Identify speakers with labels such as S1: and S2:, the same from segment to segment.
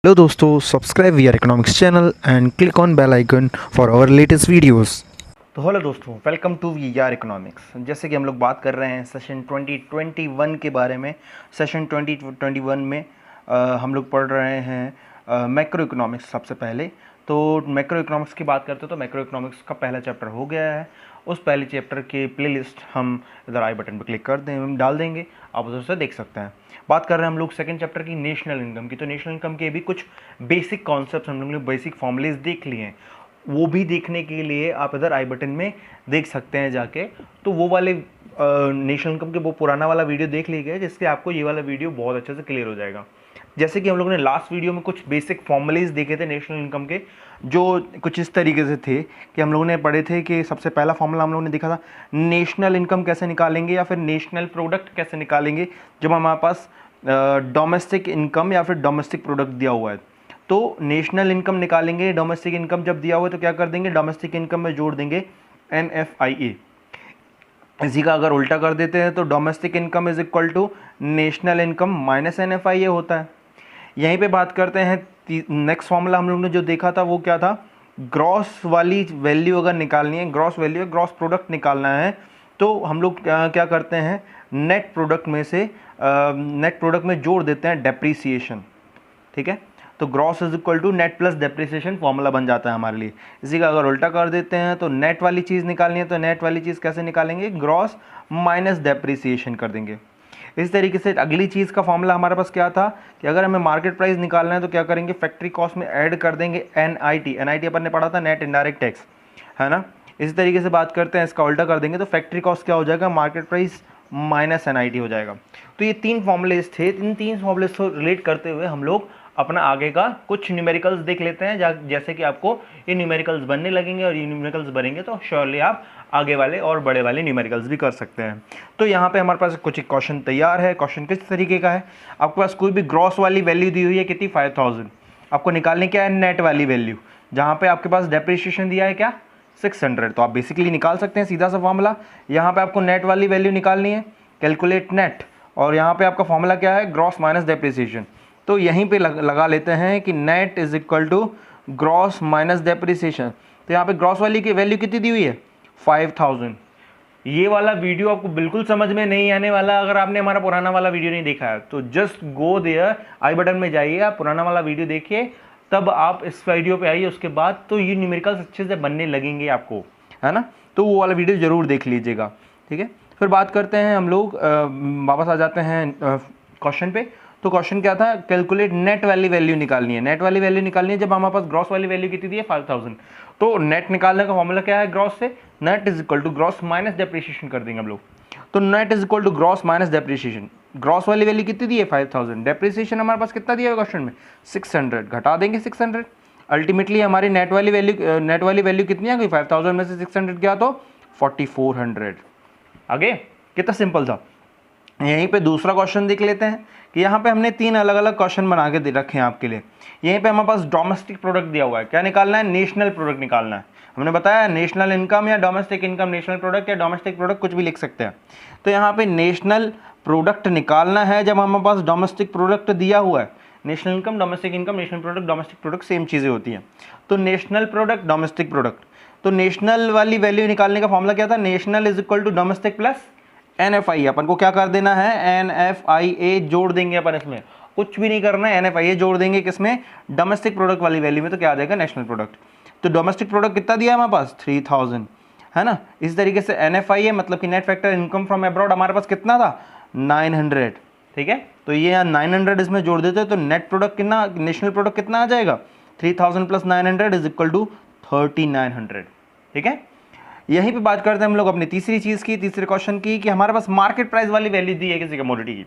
S1: Hello दोस्तों, subscribe we are economics channel and click on bell icon for our latest videos.
S2: तो hello दोस्तों, welcome to we are economics. जैसे कि हम लोग बात कर रहे हैं सेशन 2021 के बारे में। सेशन 2021 में हम लोग पढ़ रहे हैं मैक्रो इकोनॉमिक्स। सबसे पहले तो मैक्रो इकोनॉमिक्स की बात करते हैं तो मैक्रो इकोनॉमिक्स का पहला चैप्टर हो गया है। उस पहले चैप्टर के प्लेलिस्ट हम इधर आई बटन पर क्लिक कर दें, हम डाल देंगे, आप उधर से देख सकते हैं। बात कर रहे हैं हम लोग सेकंड चैप्टर की नेशनल इनकम की। तो नेशनल इनकम के भी कुछ बेसिक कॉन्सेप्ट्स हम लोग ने बेसिक फॉर्मूलेज देख लिए हैं। वो भी देखने के लिए आप इधर आई बटन में देख सकते हैं जाके। तो वो वाले नेशनल इनकम के वो पुराना वाला वीडियो देख लीजिए, जिससे आपको ये वाला वीडियो बहुत अच्छे से क्लियर हो जाएगा। जैसे कि हम लोगों ने लास्ट वीडियो में कुछ बेसिक फॉर्मूलेज देखे थे नेशनल इनकम के, जो कुछ इस तरीके से थे कि हम लोगों ने पढ़े थे कि सबसे पहला फॉर्मूला हम लोगों ने देखा था नेशनल इनकम कैसे निकालेंगे या फिर नेशनल प्रोडक्ट कैसे निकालेंगे जब हमारे पास डोमेस्टिक इनकम या फिर डोमेस्टिक प्रोडक्ट दिया हुआ है। तो नेशनल इनकम निकालेंगे, डोमेस्टिक इनकम जब दिया हुआ है तो क्या कर देंगे, डोमेस्टिक इनकम में जोड़ देंगे NFIA। इसी का अगर उल्टा कर देते हैं तो domestic income is equal to national income minus NFIA होता है। यहीं पे बात करते हैं, नेक्स्ट फॉर्मूला हम लोग ने जो देखा था वो क्या था, ग्रॉस वाली वैल्यू अगर निकालनी है, ग्रॉस वैल्यू ग्रॉस प्रोडक्ट निकालना है, तो हम लोग क्या करते हैं, नेट प्रोडक्ट में से नेट प्रोडक्ट में जोड़ देते हैं डेप्रीसिएशन। ठीक है, तो gross is equal to net plus depreciation formula बन जाता है हमारे लिए। इसी का अगर उल्टा कर देते हैं तो नेट वाली चीज़ निकालनी है, तो नेट वाली चीज़ कैसे निकालेंगे, ग्रॉस माइनस डेप्रिसिएशन कर देंगे। इस तरीके से अगली चीज़ का फॉर्मूला हमारे पास क्या था कि अगर हमें मार्केट प्राइस निकालना है तो क्या करेंगे, फैक्ट्री कॉस्ट में ऐड कर देंगे NIT अपन ने पढ़ा था, नेट इनडायरेक्ट टैक्स, है ना। इसी तरीके से बात करते हैं, इसका उल्टा कर देंगे तो फैक्ट्री कॉस्ट क्या हो जाएगा, मार्केट प्राइस माइनस NIT हो जाएगा। तो ये तीन फॉर्मूलेज थे। इन तीन फॉर्मूलेज को रिलेट करते हुए हम लोग अपना आगे का कुछ न्यूमेरिकल्स देख लेते हैं। जैसे कि आपको ये न्यूमेरिकल्स बनने लगेंगे और ये न्यूमेरिकल्स बनेंगे तो श्योरली आप आगे वाले और बड़े वाले न्यूमेरिकल्स भी कर सकते हैं। तो यहाँ पे हमारे पास कुछ एक क्वेश्चन तैयार है। क्वेश्चन किस तरीके का है, आपके पास कोई भी ग्रॉस वाली वैल्यू दी हुई है कितनी, 5000। आपको निकालने क्या है, नेट वाली वैल्यू, जहाँ पे आपके पास डेप्रिसिएशन दिया है क्या, 600। तो आप बेसिकली निकाल सकते हैं सीधा सा फॉर्मूला। यहाँ पे आपको नेट वाली वैल्यू निकालनी है, कैलकुलेट नेट, और यहाँ पे आपका फॉर्मूला क्या है, ग्रॉस माइनस डेप्रिसिएशन। तो यहीं पे लगा लेते हैं कि net is equal to gross minus depreciation. तो यहाँ पे ग्रॉस वाली की वैल्यू कितनी दी हुई है, 5000। ये वाला वीडियो आपको बिल्कुल समझ में नहीं आने वाला अगर आपने हमारा पुराना वाला वीडियो नहीं देखा है। तो just go there, I button में जाइए, आप पुराना वाला वीडियो देखिए, तब आप इस वीडियो पे आइए, उसके बाद तो ये न्यूमेरिकल्स अच्छे से बनने लगेंगे आपको, है ना। तो वो वाला वीडियो जरूर देख लीजिएगा, ठीक है। फिर बात करते हैं हम लोग, वापस आ जाते हैं क्वेश्चन पे। तो क्वेश्चन क्या था, कैलकुलेट नेट वाली वैल्यू निकालनी है। नेट वाली वैल्यू निकालनी है जब हमारे पास ग्रॉस वाली वैल्यू कितनी दी है, 5000। तो नेट निकालने का फॉर्मूला क्या है, ग्रॉस से net is equal to gross minus depreciation कर देंगे हम लोग। तो net is equal to gross minus depreciation. Gross वाली वैल्यू कितनी दी है, 5000। डेप्रिसिएशन हमारे पास कितना दिया है क्वेश्चन में, 600। घटा देंगे 600। अल्टीमेटली हमारी नेट वाली वैल्यू कितनी आ गई, 5000 में से 600 क्या, तो 4400। आगे कितना सिंपल था। यहीं पे दूसरा क्वेश्चन देख लेते हैं कि यहाँ पे हमने तीन अलग अलग क्वेश्चन बना के रखे हैं आपके लिए। यहीं पे हमारे पास डोमेस्टिक प्रोडक्ट दिया हुआ है, क्या निकालना है, नेशनल प्रोडक्ट निकालना है। हमने बताया नेशनल इनकम या डोमेस्टिक इनकम, नेशनल प्रोडक्ट या डोमेस्टिक प्रोडक्ट कुछ भी लिख सकते हैं। तो यहाँ पे नेशनल प्रोडक्ट निकालना है जब हमारे पास डोमेस्टिक प्रोडक्ट दिया हुआ है। National income, domestic income, national product, domestic product same चीज़ें होती हैं। तो नेशनल प्रोडक्ट, डोमेस्टिक प्रोडक्ट, तो नेशनल वाली वैल्यू निकालने का फॉर्मूला क्या था, national is equal to domestic plus NFIA। अपन को क्या कर देना है, NFIA जोड़ देंगे अपन, इसमें कुछ भी नहीं करना है, NFIA जोड़ देंगे किसमें, डोमेस्टिक प्रोडक्ट वाली वैल्यू में। तो क्या आ जाएगा, नेशनल प्रोडक्ट। तो डोमेस्टिक प्रोडक्ट कितना दिया है हमारे पास, 3000, है ना। इस तरीके से NFIA मतलब कि net factor income from abroad हमारे पास कितना था, 900। ठीक है, तो ये यहाँ 900 इसमें जोड़ देते हैं तो नेट प्रोडक्ट कितना, नेशनल प्रोडक्ट कितना आ जाएगा, 3000 प्लस 900 इज इक्वल टू 3900। ठीक है, यहीं पे बात करते हैं हम लोग अपनी तीसरी चीज़ की, तीसरे क्वेश्चन की, कि हमारे पास मार्केट प्राइस वाली वैल्यू दी है किसी कमोडिटी की।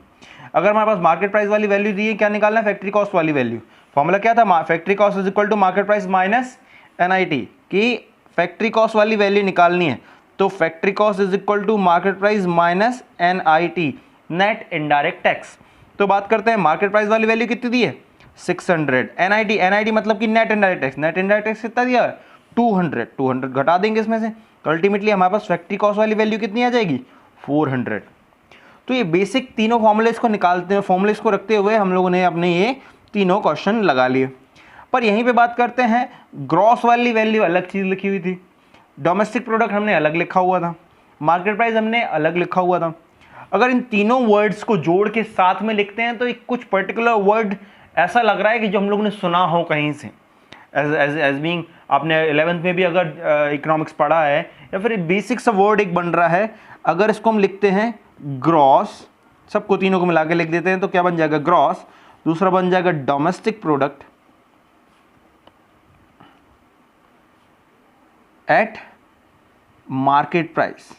S2: अगर हमारे पास मार्केट प्राइस वाली वैल्यू दी है, क्या निकालना है, फैक्ट्री कॉस्ट वाली वैल्यू। फॉर्मूला क्या था, factory cost is equal to market price minus NIT, की फैक्ट्री कॉस्ट वाली वैल्यू निकालनी है। तो factory cost is equal to market price minus NIT, net indirect tax. तो बात करते हैं मार्केट प्राइस वाली वैल्यू कितनी दी है, 600। NIT मतलब कि net indirect tax, net indirect tax कितना दिया है, 200 घटा देंगे इसमें से। तो अल्टीमेटली हमारे पास फैक्ट्री कॉस्ट वाली वैल्यू कितनी आ जाएगी, 400। तो ये बेसिक तीनों फॉर्मूलेस को निकालते हैं, फॉर्मूलेस को रखते हुए हम लोगों ने अपने ये तीनों क्वेश्चन लगा लिए। पर यहीं पे बात करते हैं, ग्रॉस वाली वैल्यू अलग चीज़ लिखी हुई थी, डोमेस्टिक प्रोडक्ट हमने अलग लिखा हुआ था, मार्केट प्राइस हमने अलग लिखा हुआ था। अगर इन तीनों वर्ड्स को जोड़ के साथ में लिखते हैं तो एक कुछ पर्टिकुलर वर्ड ऐसा लग रहा है कि जो हम लोग ने सुना हो कहीं से, एज बीइंग आपने 11th में भी अगर इकोनॉमिक्स पढ़ा है, या फिर बेसिक सा वर्ड एक बन रहा है। अगर इसको हम लिखते हैं ग्रॉस, सबको तीनों को मिला के लिख देते हैं तो क्या बन जाएगा, ग्रॉस। दूसरा बन जाएगा domestic product at market price.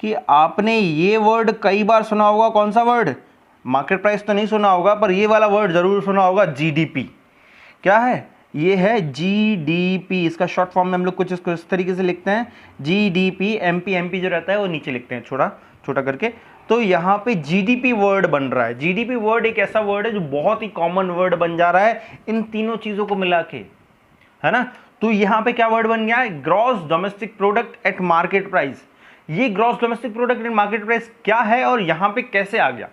S2: कि आपने ये वर्ड कई बार सुना होगा, कौन सा वर्ड, मार्केट प्राइस तो नहीं सुना होगा, पर ये वाला वर्ड जरूर सुना होगा, जीडीपी। क्या है, ये है जीडीपी। इसका शॉर्ट फॉर्म में हम लोग कुछ इसको इस तरीके से लिखते हैं, जीडीपी। एमपी एमपी जो रहता है वो नीचे लिखते हैं छोटा छोटा करके। तो यहाँ पे जीडीपी वर्ड बन रहा है। जीडीपी वर्ड एक ऐसा वर्ड है जो बहुत ही कॉमन वर्ड बन जा रहा है इन तीनों चीजों को मिला के, है ना। तो यहाँ पे क्या वर्ड बन गया है, gross domestic product at market price. ये gross domestic product at market price क्या है और यहाँ पे कैसे आ गया,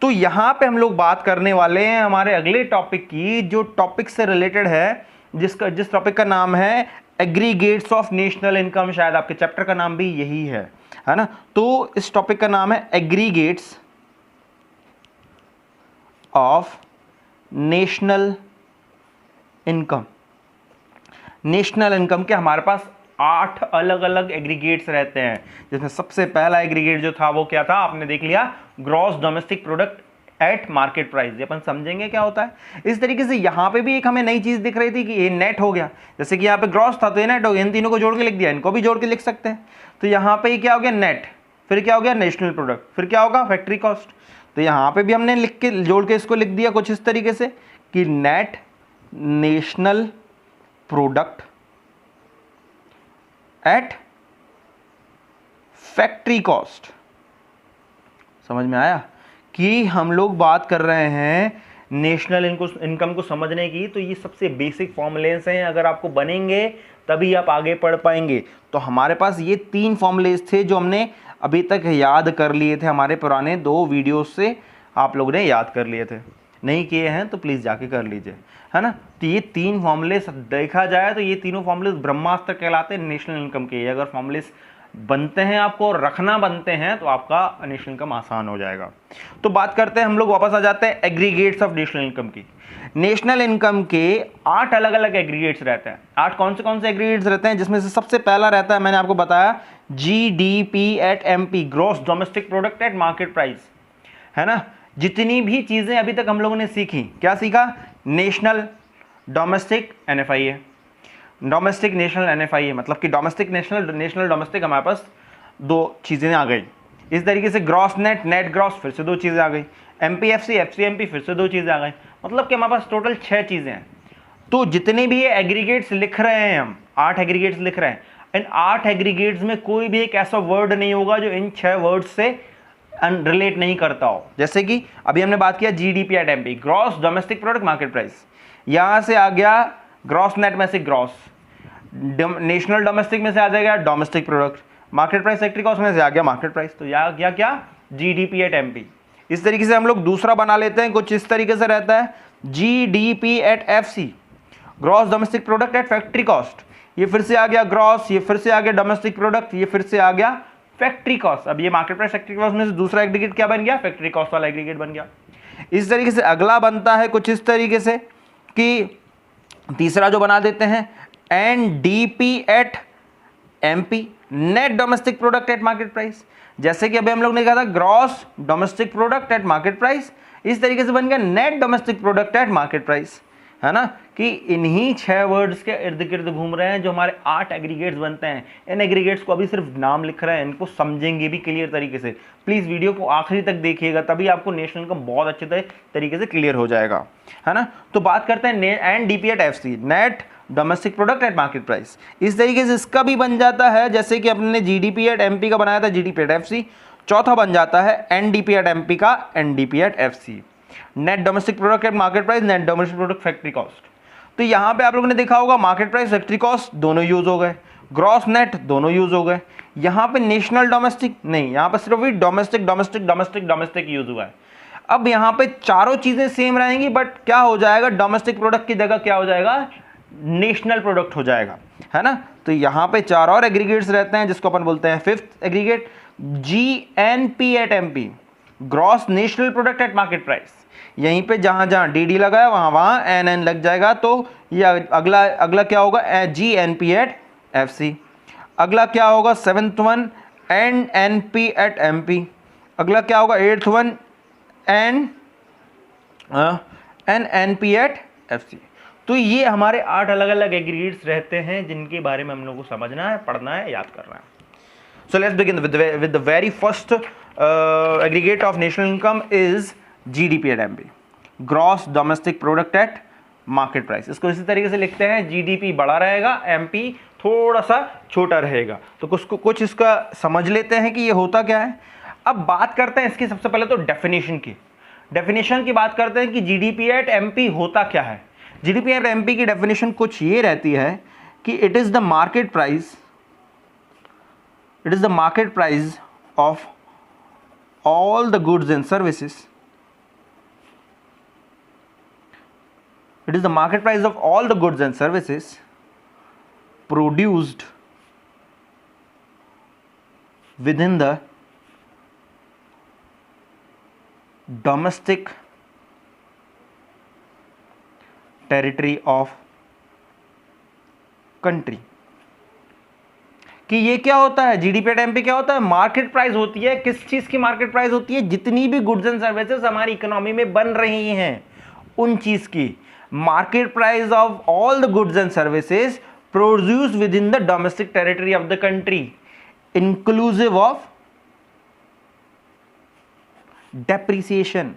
S2: तो यहाँ पे हम लोग बात करने वाले हैं हमारे अगले टॉपिक की, जो टॉपिक से रिलेटेड है, जिस टॉपिक का नाम है एग्रीगेट्स ऑफ नेशनल इनकम। शायद आपके चैप्टर का नाम भी यही है ना। तो इस टॉपिक का नाम है aggregates of national income. National income के हमारे पास 8 अलग अलग एग्रीगेट्स रहते हैं, जिसमें सबसे पहला एग्रीगेट जो था वो क्या था, आपने देख लिया, gross domestic product at market price. ये अपन समझेंगे क्या होता है। इस तरीके से यहाँ पे भी एक हमें नई चीज दिख रही थी कि ये नेट हो गया। जैसे कि यहाँ पे ग्रॉस था तो ये नेट हो गया, इन तीनों को जोड़ के लिख दिया, इनको भी जोड़ के लिख सकते हैं। तो यहाँ पे क्या हो गया, नेट, फिर क्या हो गया, नेशनल प्रोडक्ट, फिर क्या होगा, फैक्ट्री कॉस्ट। तो यहाँ पे भी हमने लिख के जोड़ के इसको लिख दिया कुछ इस तरीके से कि net national product eight factory cost. समझ में आया कि हम लोग बात कर रहे हैं नेशनल इनकम को समझने की। तो ये सबसे बेसिक फॉर्मूलेस हैं, अगर आपको बनेंगे तभी आप आगे पढ़ पाएंगे। तो हमारे पास ये 3 फॉर्मूलेस थे जो हमने अभी तक याद कर लिए थे, हमारे पुराने 2 वीडियोस से आप लोगों ने याद कर लिए थे। नहीं किए हैं तो प्लीज़ जाके कर लीजिए, है ना। तो ये 3 फॉर्मूलेस देखा जाए तो ये तीनों फॉर्मूलेस ब्रह्मास्त्र कहलाते हैं नेशनल इनकम के। अगर फॉर्मूलेस बनते हैं, आपको रखना बनते हैं, तो आपका नेशनल इनकम आसान हो जाएगा। तो बात करते हैं, हम लोग वापस आ जाते हैं एग्रीगेट्स ऑफ नेशनल इनकम की। नेशनल इनकम के 8 अलग अलग एग्रीगेट्स रहते हैं। 8 कौन से एग्रीगेट्स रहते हैं, जिसमें से सबसे पहला रहता है, मैंने आपको बताया, GDP at MP, gross domestic product at market price, है ना। जितनी भी चीजें अभी तक हम लोगों ने सीखी, क्या सीखा, national domestic NFIA, domestic national NFIA, मतलब कि डोमेस्टिक नेशनल डोमेस्टिक हमारे पास 2 चीजें आ गई। इस तरीके से ग्रॉस नेट, नेट ग्रॉस, फिर से 2 चीजें आ गई। एमपीएफसी, एफसीएमपी, फिर से 2 चीजें आ गई। मतलब कि हमारे पास टोटल 6 चीजें हैं। तो जितने भी ये एग्रीगेट्स लिख रहे हैं, हम 8 एग्रीगेट्स लिख रहे हैं, इन 8 एग्रीगेट्स में कोई भी एक ऐसा वर्ड नहीं होगा जो इन 6 वर्ड्स से रिलेट नहीं करता हो। जैसे कि अभी हमने बात किया GDP at MP, gross domestic product market price, यहां से आ गया ग्रॉस नेट में से ग्रॉस, नेशनल डोमेस्टिक में से आ जाएगा domestic product, market price factory cost में से आ गया मार्केट प्राइस। तो यह गया क्या, जीडीपी एट एमपी। इस तरीके से हम लोग दूसरा बना लेते हैं, कुछ इस तरीके से रहता है, GDP at FC, gross domestic product eight factory cost. ये फिर से आ गया ग्रॉस, ये फिर से आ गया डोमेस्टिक प्रोडक्ट, ये फिर से आ गया फैक्ट्री कॉस्ट। अब ये मार्केट प्राइस फैक्ट्री कॉस्ट में से दूसरा एग्रीगेट क्या बन गया, फैक्ट्री कॉस्ट वाला एग्रीगेट बन गया। इस तरीके से अगला बनता है कुछ इस तरीके से कि तीसरा जो बना देते हैं, NDP at MP, net domestic product at market price. जैसे कि अभी हम लोग ने कहा था gross domestic product at market price, इस तरीके से बन गया net domestic product at market price, है ना। कि इन्हीं 6 वर्ड्स के इर्द गिर्द घूम रहे हैं जो हमारे 8 एग्रीगेट्स बनते हैं। इन एग्रीगेट्स को अभी सिर्फ नाम लिख रहे हैं, इनको समझेंगे भी क्लियर तरीके से। प्लीज़ वीडियो को आखिरी तक देखिएगा, तभी आपको नेशनल इनकम बहुत अच्छे तरीके से क्लियर हो जाएगा, है ना। तो बात करते हैं NDP at FC, net domestic product at market price. इस तरीके से इसका भी बन जाता है, जैसे कि अपने जीडीपी एट एमपी का बनाया था, जीडीपी एट एफसी। चौथा बन जाता है एनडीपी एट एमपी का, NDP at FC, net domestic product at market price, net domestic product factory cost. तो यहां पे आप लोगों ने देखा होगा मार्केट प्राइस फैक्ट्री कॉस्ट दोनों यूज हो गए, ग्रॉस नेट दोनों यूज हो गए। यहां पे नेशनल डोमेस्टिक नहीं, यहां पर सिर्फ domestic domestic domestic domestic use हुआ है। अब यहाँ पे चारों चीज़ें सेम रहेंगी, बट क्या हो जाएगा, डोमेस्टिक प्रोडक्ट की जगह क्या हो जाएगा, नेशनल प्रोडक्ट हो जाएगा, है ना। तो यहाँ पे चार और एग्रीगेट्स रहते हैं जिसको अपन बोलते हैं fifth aggregate, GNP at MP, gross national product at market price. यहीं पे जहाँ जहाँ DD लगा है वहाँ वहाँ NN लग जाएगा, तो ये अगला क्या होगा, GNP एट FC। अगला क्या होगा, 7th one NNP eight MP। अगला क्या होगा, 8th one NNP eight FC। तो ये हमारे 8 अलग अलग एग्रीगेट्स रहते हैं जिनके बारे में हम लोग को समझना है, पढ़ना है, याद करना है। So let's begin with the very first aggregate of national income is GDP at MP, gross domestic product at market price. इसको इसी तरीके से लिखते हैं, GDP बड़ा रहेगा, MP थोड़ा सा छोटा रहेगा। तो कुछ इसका समझ लेते हैं कि ये होता क्या है। अब बात करते हैं इसकी सबसे पहले तो डेफिनेशन की बात करते हैं कि GDP एट MP होता क्या है। GDP एट MP की डेफिनेशन कुछ ये रहती है कि it is the market price of all the goods and services. It is the market price of all the goods and services produced within the domestic territory of country. कि ये क्या होता है, GDP एट MP क्या होता है, market price होती है। किस चीज की मार्केट प्राइस होती है, जितनी भी गुड्स एंड सर्विसेज हमारी इकोनॉमी में बन रही हैं उन चीज की market price of all the goods and services produce with in the domestic territory of the country inclusive of depreciation.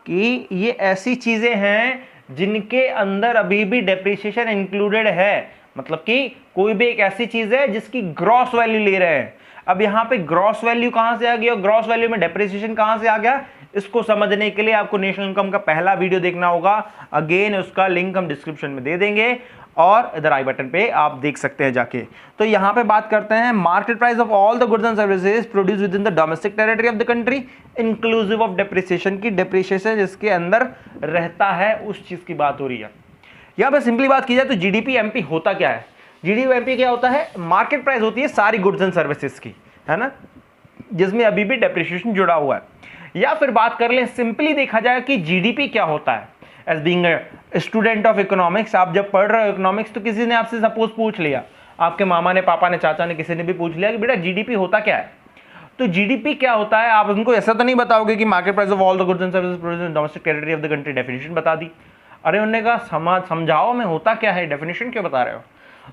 S2: कि ये ऐसी चीजें हैं जिनके अंदर अभी भी डेप्रिसिएशन इंक्लूडेड है, मतलब कि कोई भी एक ऐसी चीज है जिसकी ग्रॉस वैल्यू ले रहे हैं। अब यहां पे ग्रॉस वैल्यू कहां से आ गई और ग्रॉस वैल्यू में डेप्रिसिएशन कहां से आ गया, इसको समझने के लिए आपको नेशनल इनकम का पहला वीडियो देखना होगा। अगेन उसका लिंक हम डिस्क्रिप्शन में दे देंगे और इधर आई बटन पे आप देख सकते हैं जाके। तो यहां पे बात करते हैं market price of all the goods and services produce with in the domestic territory of the country inclusive of depreciation की डेप्रिसिएशन जिसके अंदर रहता है उस चीज की बात हो रही है। यहां पे सिंपली बात की जाए तो GDP MP होता क्या है, GDP MP क्या होता है, मार्केट प्राइस होती है सारी गुड्स एंड सर्विसेज की, है ना, जिसमें अभी भी डेप्रिसिएशन जुड़ा हुआ है। या फिर बात कर लें, सिंपली देखा जाए कि GDP क्या होता है। As being a student of economics, आप जब पढ़ रहे हो इकोनॉमिक्स तो किसी ने आपसे सपोज पूछ लिया, आपके मामा ने, पापा ने, चाचा ने, किसी ने भी पूछ लिया कि बेटा GDP होता क्या है। तो GDP क्या होता है, आप उनको ऐसा तो नहीं बताओगे कि market price of all the goods and services produced in domestic territory of the country, definition बता दी। अरे उन्होंने कहा समझाओ मैं होता क्या है, डेफिनेशन क्यों बता रहे हो।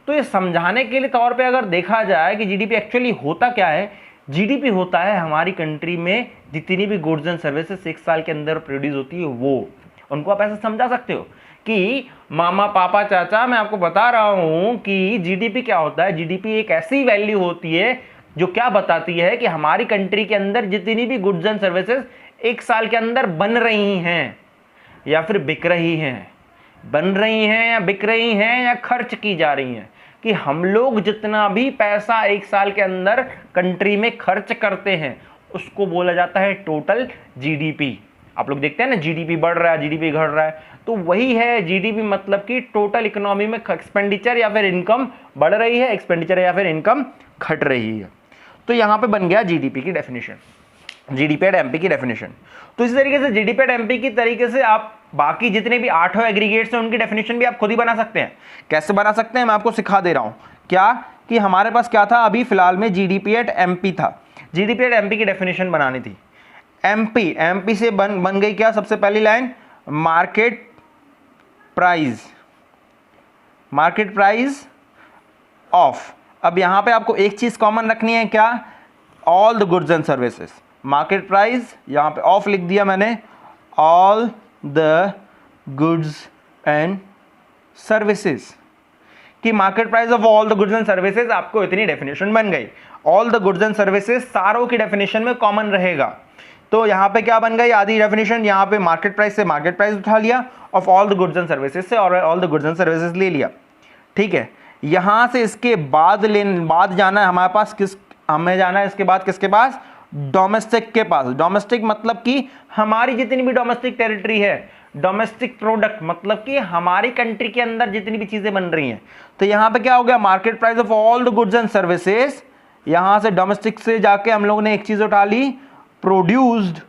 S2: तो ये समझाने के लिए तौर पे अगर देखा जाए कि GDP एक्चुअली होता क्या है, GDP होता है हमारी कंट्री में जितनी भी गुड्स एंड सर्विसेज 1 साल के अंदर प्रोड्यूस होती है वो, उनको आप ऐसे समझा सकते हो कि मामा, पापा, चाचा, मैं आपको बता रहा हूं कि GDP क्या होता है। GDP एक ऐसी वैल्यू होती है जो क्या बताती है कि हमारी कंट्री के अंदर जितनी भी गुड्स एंड सर्विसेज 1 साल के अंदर बन रही हैं या फिर बिक रही हैं, बन रही हैं या बिक रही हैं या खर्च की जा रही हैं, कि हम लोग जितना भी पैसा 1 साल के अंदर कंट्री में खर्च करते हैं उसको बोला जाता है टोटल GDP। आप लोग देखते हैं ना, GDP बढ़ रहा है, GDP घट रहा है, तो वही है GDP, मतलब कि टोटल इकोनॉमी में एक्सपेंडिचर या फिर इनकम बढ़ रही है, एक्सपेंडिचर या फिर इनकम घट रही है। तो यहां पे बन गया GDP की डेफिनेशन, GDP एट MP की डेफिनेशन। तो इस तरीके से GDP एट MP की तरीके से आप बाकी जितने भी 8 एग्रीगेट्स हैं उनकी डेफिनेशन भी आप खुद ही बना सकते हैं। कैसे बना सकते हैं मैं आपको सिखा दे रहा हूं। क्या कि हमारे पास क्या था, अभी फिलहाल में GDP एट MP था। GDP एट MP की डेफिनेशन बनानी थी। MP से बन गई क्या, सबसे पहली लाइन मार्केट प्राइस ऑफ। अब यहां पे आपको एक चीज कॉमन रखनी है, क्या, all the goods and services. Market price यहां पे ऑफ लिख दिया मैंने, all the goods and services कि market price of all the goods and services, आपको इतनी डेफिनेशन बन गई। All the goods and services सारों की डेफिनेशन में कॉमन रहेगा। तो यहां पे क्या बन गई, आधी डेफिनेशन यहां पे मार्केट प्राइस से मार्केट प्राइस उठा लिया, of all the goods and services से और all the goods and services ले लिया। ठीक है, यहां से इसके बाद जाना है हमारे पास हमें जाना है इसके बाद किसके पास, डोमेस्टिक के पास। डोमेस्टिक मतलब कि हमारी जितनी भी डोमेस्टिक टेरिटरी है, डोमेस्टिक प्रोडक्ट मतलब कि हमारी कंट्री के अंदर जितनी भी चीजें बन रही हैं। तो यहां पे क्या हो गया, market price of all the goods and services. यहां से डोमेस्टिक से जाके हम लोगों ने एक चीज उठा ली, produced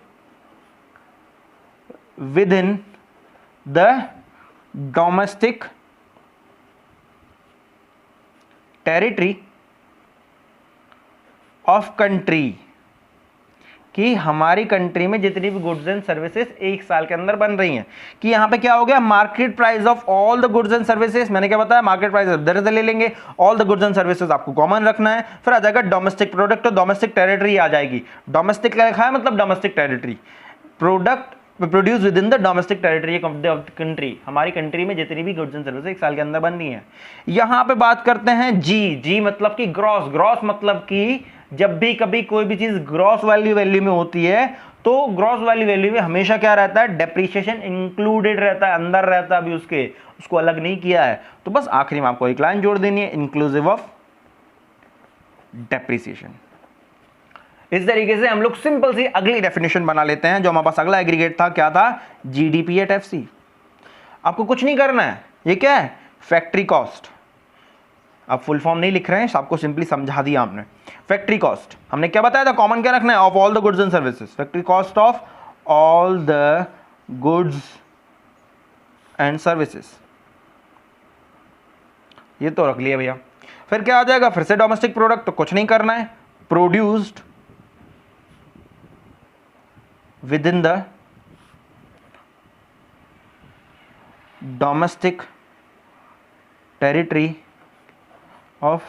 S2: within the domestic territory of country, कि हमारी कंट्री में जितनी भी गुड्स एंड सर्विसेज एक साल के अंदर बन रही हैं। कि यहां पे क्या हो गया, market price of all the goods and services. मैंने क्या बताया, मार्केट प्राइस इधर से ले लेंगे, all the goods and services आपको कॉमन रखना है, फिर आ जाएगा डोमेस्टिक प्रोडक्ट, तो डोमेस्टिक टेरिटरी आ जाएगी। डोमेस्टिक क्या लिखा है, मतलब domestic territory, product produce with in the domestic territory of the country. हमारी कंट्री में जितनी भी गुड्स एंड सर्विसेज एक साल के अंदर बन रही हैं। यहां पे बात करते हैं जी। जी मतलब कि ग्रॉस। ग्रॉस मतलब कि जब भी कभी कोई भी चीज ग्रॉस वैल्यू में होती है तो ग्रॉस वैल्यू में हमेशा क्या रहता है, डेप्रिसिएशन इंक्लूडेड रहता है, अंदर रहता है, अभी उसको अलग नहीं किया है। तो बस आखिरी में आपको एक लाइन जोड़ देनी है, इंक्लूसिव ऑफ डेप्रिसिएशन। इस तरीके से हम लोग सिंपल सी अगली डेफिनेशन बना लेते हैं। जो हमारे पास अगला एग्रीगेट था, क्या था, जीडीपी एट एफसी। आपको कुछ नहीं करना है, ये क्या है, फैक्ट्री कॉस्ट। अब फुल फॉर्म नहीं लिख रहे हैं, आपको सिंपली समझा दिया हमने। फैक्ट्री कॉस्ट हमने क्या बताया था, कॉमन क्या रखना है, of all the goods and services. Factory cost of all the goods and services, ये तो रख लिया भैया। फिर क्या आ जाएगा, फिर से डोमेस्टिक प्रोडक्ट, तो कुछ नहीं करना है, produced within the domestic territory of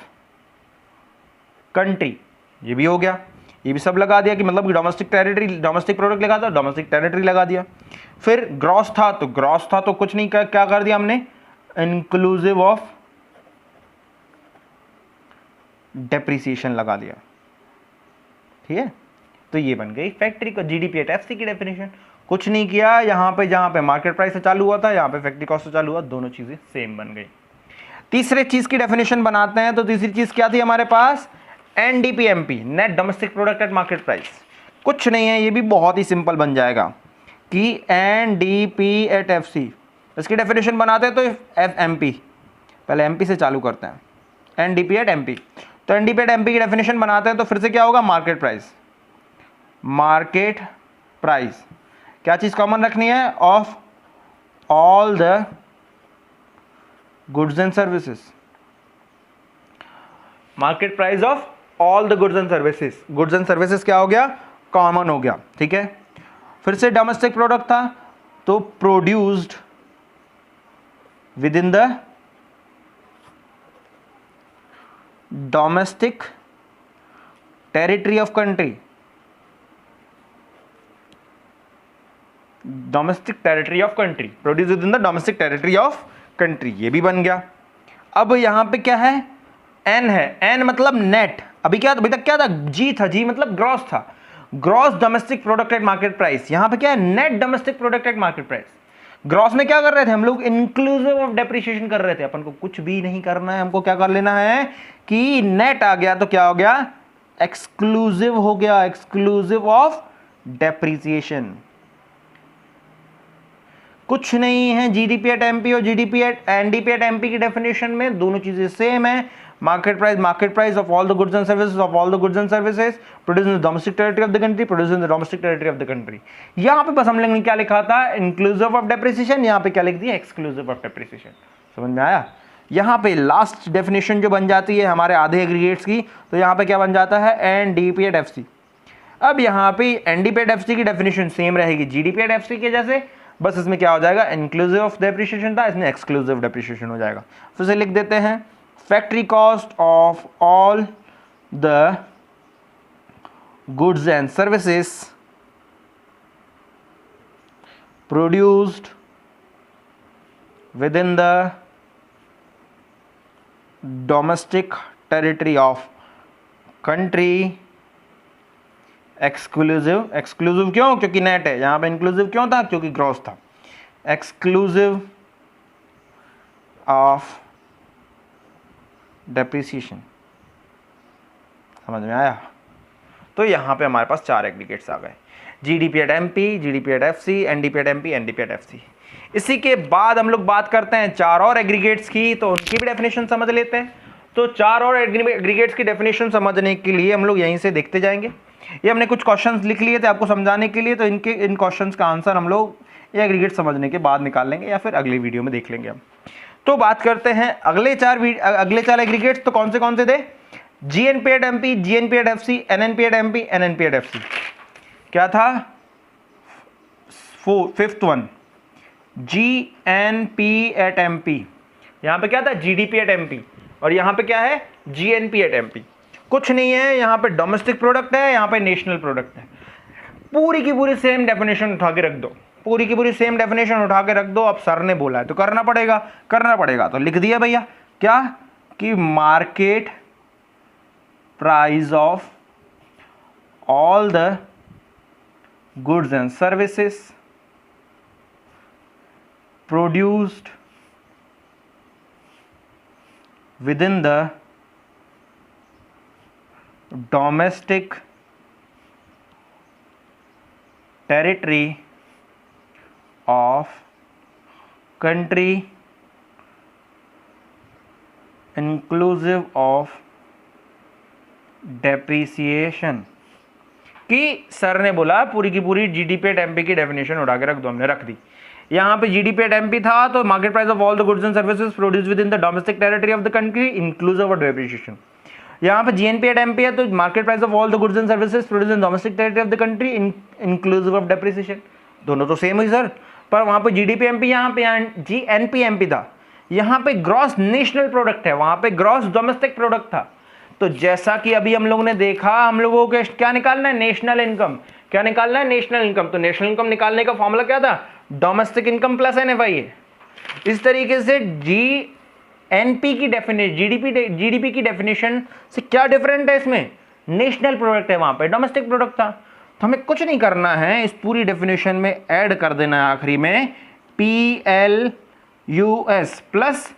S2: country. ये भी हो गया, ये भी सब लगा दिया कि मतलब डोमेस्टिक टेरिटरी, डोमेस्टिक प्रोडक्ट लगा था, डोमेस्टिक टेरिटरी लगा दिया। फिर ग्रॉस था, तो ग्रॉस था तो कुछ नहीं, क्या कर दिया हमने, इंक्लूसिव ऑफ डेप्रिसिएशन लगा दिया। ठीक है, तो ये बन गई फैक्ट्री को जीडीपी एट एफसी की डेफिनेशन। कुछ नहीं किया, यहां पे जहां पे मार्केट प्राइस से चालू हुआ था, यहां पे फैक्ट्री कॉस्ट से चालू हुआ, दोनों चीजें सेम बन गई। तीसरे चीज की डेफिनेशन बनाते हैं। तो तीसरी चीज क्या थी हमारे पास, NDPMP, net domestic product at market price. कुछ नहीं है, ये भी बहुत ही सिंपल बन जाएगा कि एनडीपी एट एफसी। इसकी डेफिनेशन बनाते हैं तो एफएमपी, पहले एमपी से चालू करते हैं, एनडीपी एट एमपी। तो एनडीपी एट एमपी की डेफिनेशन बनाते हैं तो फिर से क्या होगा, मार्केट प्राइस। मार्केट प्राइस क्या चीज कॉमन रखनी है, of all the goods and services. Market price of all the goods and services. Goods and services क्या हो गया, कॉमन हो गया। ठीक है, फिर से डोमेस्टिक प्रोडक्ट था तो produced within the domestic territory of country. Domestic territory of country, produce with in the domestic territory of country, ये भी बन गया। अब यहां पे क्या है, एन है, एन मतलब नेट। अभी तक क्या था, जी था, जी मतलब ग्रॉस था, gross domestic product at market price. यहां पे क्या है, net domestic product at market price. Gross में क्या कर रहे थे हम लोग, इंक्लूसिव ऑफ डेप्रिसिएशन कर रहे थे। अपन को कुछ भी नहीं करना है, हमको क्या कर लेना है कि नेट आ गया तो क्या हो गया, एक्सक्लूसिव हो गया, एक्सक्लूसिव ऑफ डेप्रिसिएशन। कुछ नहीं है, जीडीपी एट एमपी और GDP at NDP at MP की डेफिनेशन में दोनों चीजें सेम है। Market price of all the goods and services, of all the goods and services produce in the domestic territory of the country, produce in the domestic territory of the country. यहां पे बस हम लोगों ने क्या लिखा था, इंक्लूसिव ऑफ डेप्रिसिएशन, यहां पे क्या लिख दिया, एक्सक्लूसिव ऑफ डेप्रिसिएशन। समझ में आया। यहां पे लास्ट डेफिनेशन जो बन जाती है हमारे आधे एग्रीगेट्स की, तो यहां पे क्या बन जाता है, एनडीपी एट एफसी। अब यहां पे एनडीपी एट एफसी की डेफिनेशन सेम रहेगी जीडीपी एट एफसी के जैसे, बस इसमें क्या हो जाएगा, इंक्लूसिव ऑफ डेप्रिसिएशन था, इसमें एक्सक्लूसिव डेप्रिसिएशन हो जाएगा। फिर से लिख देते हैं, factory cost of all the goods and services produced within the domestic territory of country, exclusive. Exclusive क्यों, क्योंकि नेट है। यहां पे इंक्लूसिव क्यों था, क्योंकि ग्रॉस था। Exclusive of depreciation. समझ में आया। तो यहाँ पे हमारे पास 4 एग्रीगेट्स आ गए, GDP at MP, GDP at FC, NDP at MP, NDP at FC. इसी के बाद हम लोग बात करते हैं 4 और एग्रीगेट्स की, तो उनकी भी डेफिनेशन समझ लेते हैं। तो 4 और एग्रीगेट्स की डेफिनेशन समझने के लिए हम लोग यहीं से देखते जाएंगे। ये हमने कुछ क्वेश्चंस लिख लिए थे आपको समझाने के लिए, तो इन क्वेश्चंस का आंसर हम लोग ये एग्रीगेट समझने के बाद निकाल लेंगे या फिर अगली वीडियो में देख लेंगे हम। तो बात करते हैं अगले 4 एग्रीगेट्स। तो कौन से थे? GNP at MP, GNP at FC, NNP at MP, NNP at FC. क्या था? 5th one, GNP at MP. यहां पे क्या था? GDP at MP. और यहां पे क्या है? GNP at MP. कुछ नहीं है, यहां पे डोमेस्टिक प्रोडक्ट है, यहां पे नेशनल प्रोडक्ट है। पूरी की पूरी सेम डेफिनेशन उठा के रख दो, पूरी की पूरी सेम डेफिनेशन उठा के रख दो। अब सर ने बोला है तो करना पड़ेगा, तो लिख दिया भैया। क्या? कि market price of all the goods and services produced within the domestic territory of country inclusive of depreciation। कि सर ने बोला पूरी की पूरी जीडीपी एट एमपी की डेफिनेशन उठा के रख दो, हमने रख दी। यहाँ पे जीडीपी एट एमपी था तो market price of all the goods and services produce with in the domestic territory of the country inclusive of depreciation. यहाँ पे जीएनपी एट एमपी है तो market price of all the goods and services produce in domestic territory of the country inclusive of depreciation. दोनों तो same ही sir, पर वहाँ पे GDP MP, यहाँ पे जीएनपी एमपी था। यहाँ पे ग्रॉस नेशनल प्रोडक्ट है, वहाँ पे ग्रॉस डोमेस्टिक प्रोडक्ट था। तो जैसा कि अभी हम लोगों ने देखा, हम लोगों को क्या निकालना है? National income. क्या निकालना है? National income. तो नेशनल इनकम निकालने का फॉर्मूला क्या था? Domestic income plus NFIA. इस तरीके से जीएनपी की डेफिनेशन, जीडीपी की डेफिनेशन से क्या डिफरेंट है? इसमें नेशनल प्रोडक्ट है, वहां पे डोमेस्टिक प्रोडक्ट था। तो हमें कुछ नहीं करना है, इस पूरी डेफिनेशन में ऐड कर देना है आखिरी में PLUS प्लस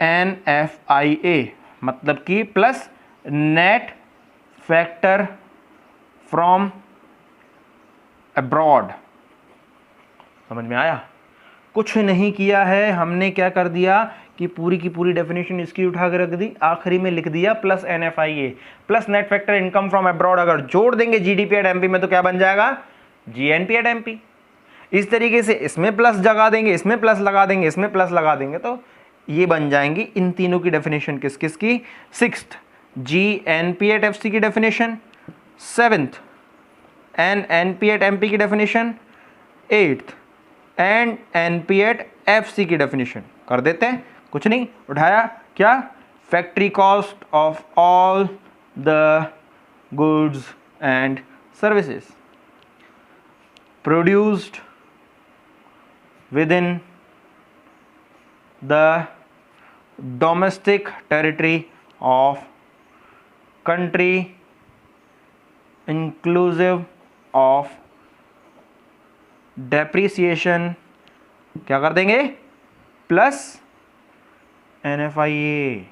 S2: NFIA, मतलब कि plus net factor from abroad. समझ में आया? कुछ नहीं किया है हमने, क्या कर दिया कि पूरी की पूरी डेफिनेशन इसकी उठा के रख दी, आखिरी में लिख दिया plus NFIA plus net factor income from abroad. अगर जोड़ देंगे जीडीपी एट एमपी में तो क्या बन जाएगा? GNP at MP. इस तरीके से इसमें प्लस जगा देंगे, इसमें प्लस लगा देंगे, इसमें प्लस लगा देंगे, तो ये बन जाएंगी इन तीनों की डेफिनेशन। किस किस की? 6th जीएनपी एट एफसी की definition, 7th NNP at MP की definition, 8th and NP at FC की डेफिनेशन। कर देते हैं, कुछ नहीं उठाया। क्या? Factory cost of all the goods and services produced within the domestic territory of country inclusive of depreciation. क्या कर देंगे? Plus NFIA।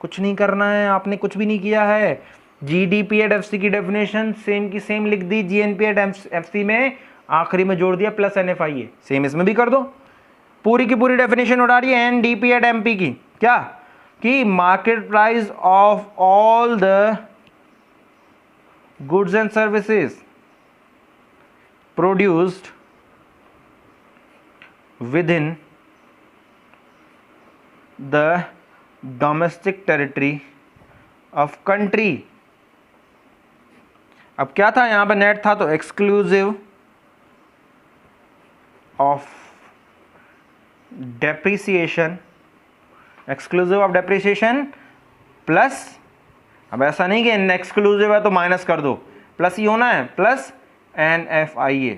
S2: कुछ नहीं करना है, आपने कुछ भी नहीं किया है। जीडीपी एट एफसी की डेफिनेशन सेम की सेम लिख दी, जीएनपी एट एफसी में आखिरी में जोड़ दिया प्लस NFIA। सेम इसमें भी कर दो, पूरी की पूरी डेफिनेशन उठा रही है एनडीपी एट एमपी की। क्या? कि market price of all the goods and services produced within the domestic territory of country। अब क्या था यहां पे? नेट था तो exclusive of depreciation, exclusive of depreciation plus, अब ऐसा नहीं कि एक्सक्लूसिव है तो माइनस कर दो, प्लस ही होना है, प्लस NFIA।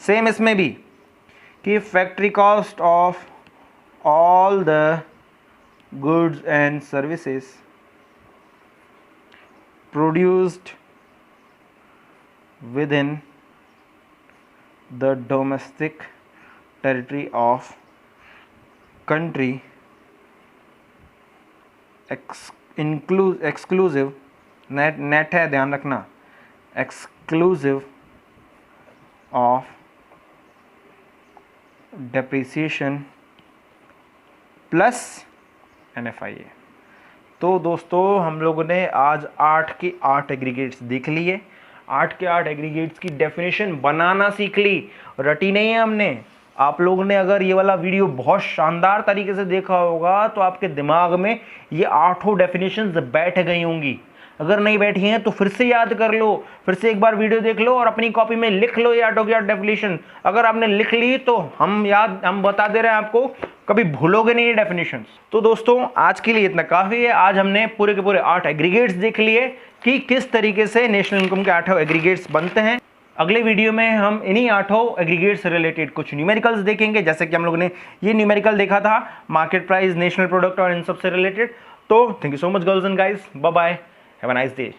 S2: सेम इसमें भी कि factory cost of all the goods and services produced within the domestic territory of country exclusive, net है ध्यान रखना, exclusive of depreciation plus NFIA। तो दोस्तों हम लोगों ने आज 8 के 8 एग्रीगेट्स देख लिए, 8 के 8 एग्रीगेट्स की डेफिनेशन बनाना सीख ली, रटी नहीं है हमने। आप लोगों ने अगर ये वाला वीडियो बहुत शानदार तरीके से देखा होगा तो आपके दिमाग में ये 8 डेफिनेशंस बैठ गई होंगी। अगर नहीं बैठी हैं तो फिर से याद कर लो, फिर से एक बार वीडियो देख लो और अपनी कॉपी में लिख लो ये 8 की 8 डेफिनेशन। अगर आपने लिख ली तो हम बता दे रहे हैं आपको, कभी भूलोगे नहीं ये डेफिनेशंस। तो दोस्तों आज के लिए इतना काफ़ी है। आज हमने पूरे के पूरे 8 एग्रीगेट्स देख लिए कि किस तरीके से नेशनल इनकम के 8 एग्रीगेट्स बनते हैं। अगले वीडियो में हम इन्हीं 8 एग्रीगेट से रिलेटेड कुछ न्यूमेरिकल्स देखेंगे, जैसे कि हम लोगों ने ये न्यूमेरिकल देखा था मार्केट प्राइस, नेशनल प्रोडक्ट और इन सब से रिलेटेड। तो thank you so much girls and guys, bye bye, have a nice day.